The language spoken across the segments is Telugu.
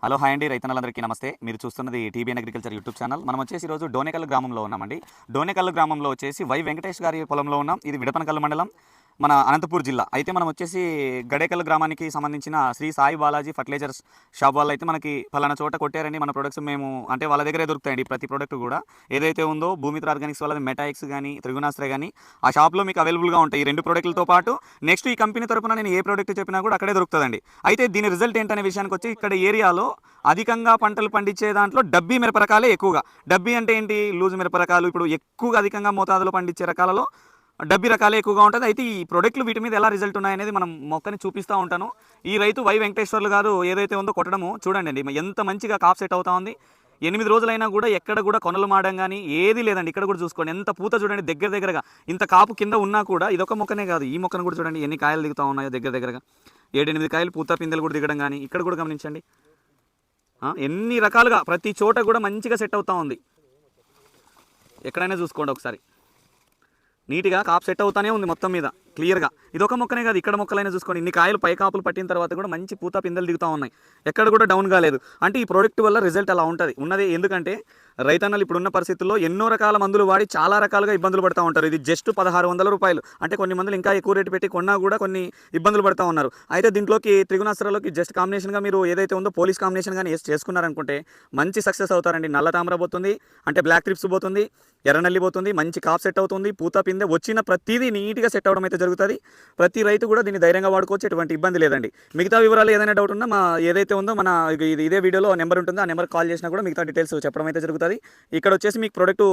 హలో హాయ్ అండి, రైతన్నలందరికీ నమస్తే. మీరు చూస్తున్నది టీబీఎన్ అగ్రికల్చర్ యూట్యూబ్ ఛానల్. మనం వచ్చేసి ఈరోజు డోనేకల్ గ్రామంలో ఉన్నామండి. డోనేకల్ గ్రామంలో వచ్చేసి వై వెంకటేష్ గారి పొలంలో ఉన్నాం. ఇది విడపనకల్ మండలం, మన అనంతపూర్ జిల్లా. అయితే మనం వచ్చేసి గడేకల్ గ్రామానికి సంబంధించిన శ్రీ సాయి బాలాజీ ఫర్టిలైజర్స్ షాప్ వాళ్ళు అయితే మనకి ఫలానా చోట కొట్టారండి. మన ప్రొడక్ట్స్ మేము అంటే వాళ్ళ దగ్గరే దొరుకుతాయండి ప్రతి ప్రోడక్ట్ కూడా. ఏదైతే ఉందో భూమిత్ర ఆర్గానిక్స్ వాళ్ళది మెటాఎక్స్ కానీ త్రిగుణాస్త్ర కానీ ఆ షాప్లో మీకు అవైలబుల్గా ఉంటాయి. ఈ 2 ప్రోడక్ట్లతో పాటు నెక్స్ట్ ఈ కంపెనీ తరపున నేను ఏ ప్రోడక్ట్ చెప్పినా కూడా అక్కడే దొరుకుతుందండి. అయితే దీని రిజల్ట్ ఏంటనే విషయానికి వచ్చి ఇక్కడ ఏరియాలో అధికంగా పంటలు పండించే దాంట్లో డబ్బీ మిరప రకాలే ఎక్కువగా. డబ్బీ అంటే ఏంటి? లూజ్ మిరప రకాలు. ఇప్పుడు ఎక్కువగా అధికంగా మోతాదులో పండించే రకాలలో డబ్బీ రకాలే ఎక్కువగా ఉంటుంది. అయితే ఈ ప్రొడక్ట్లు వీటి మీద ఎలా రిజల్ట్ ఉన్నాయనేది మనం మొక్కని చూపిస్తూ ఉంటాను. ఈ రైతు వై వెంకటేశ్వర్లు గారు ఏదైతే ఉందో కొట్టడము చూడండి అండి, ఎంత మంచిగా కాప్ సెట్ అవుతా ఉంది. 8 రోజులైనా కూడా ఎక్కడ కూడా కొనలు మాడడం కానీ ఏది లేదండి. ఇక్కడ కూడా చూసుకోండి, ఎంత పూత చూడండి, దగ్గరగా ఇంత కాపు కింద ఉన్నా కూడా ఇదొక మొక్కనే కాదు, ఈ మొక్కను కూడా చూడండి ఎన్ని కాయలు దిగుతూ ఉన్నాయో. దగ్గరగా 7-8 కాయలు పూత పిందెలు కూడా దిగడం కానీ ఇక్కడ కూడా గమనించండి. ఎన్ని రకాలుగా ప్రతి చోట కూడా మంచిగా సెట్ అవుతూ ఉంది. ఎక్కడైనా చూసుకోండి ఒకసారి, నీట్గా కాపు సెట్ అవుతానే ఉంది మొత్తం మీద క్లియర్గా. ఇదొక మొక్కనే కాదు, ఇక్కడ మొక్కలైనా చూసుకోండి, ఇన్ని కాయలు పై కాపులు పట్టిన తర్వాత కూడా మంచి పూత పిందెలు దిగుతూ ఉన్నాయి. ఎక్కడ కూడా డౌన్ కాలేదు. అంటే ఈ ప్రోడక్ట్ వల్ల రిజల్ట్ అలా ఉంటుంది ఉన్నది. ఎందుకంటే రైతన్నలు ఇప్పుడున్న పరిస్థితుల్లో ఎన్నో రకాల మందులు వాడి చాలా రకాలుగా ఇబ్బందులు పడుతూ ఉంటారు. ఇది జస్ట్ 1600 రూపాయలు. అంటే కొన్ని మందులు ఇంకా ఎక్కువ రేటు పెట్టి కొన్నా కూడా కొన్ని ఇబ్బందులు పడుతూ ఉన్నారు. అయితే దీంట్లోకి త్రిగుణాస్త్రాలకి జస్ట్ కాంబినేషన్గా మీరు ఏదైతే ఉందో పోలీస్ కాంబినేషన్ కానీ చేసుకున్నారనుకుంటే మంచి సక్సెస్ అవుతారండి. నల్ల తామర పోతుంది, అంటే బ్లాక్ ట్రిప్స్ పోతుంది, ఎర్రనల్లి పోతుంది, మంచి కాప్ సెట్ అవుతుంది, పూత పిందె వచ్చిన ప్రతిదీ నీట్గా సెట్ అవడం అయితే జరుగుతుంది. ప్రతి రైతు కూడా దీన్ని ధైర్యంగా వాడుకోవచ్చు, ఎటువంటి ఇబ్బంది లేదండి. మిగతా వివరాలు ఏదైనా డౌట్ ఉన్నా మా ఏదైతే ఉందో మన ఇదే వీడియోలో నెంబర్ ఉంటుందో ఆ నెంబర్ కాల్ చేసినా కూడా మిగతా డీటెయిల్స్ చెప్పడం అయితే జరుగుతుంది. ఇక్కడ వచ్చేసి మీకు ప్రోడక్ట్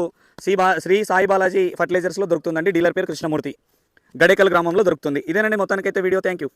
శ్రీ సాయి బాలాజీ ఫర్టిలైజర్స్లో దొరుకుతుందండి. డీలర్ పేరు కృష్ణమూర్తి, గడేకల్ గ్రామంలో దొరుకుతుంది. ఇదేనండి మొత్తానికైతే వీడియో. Thank you.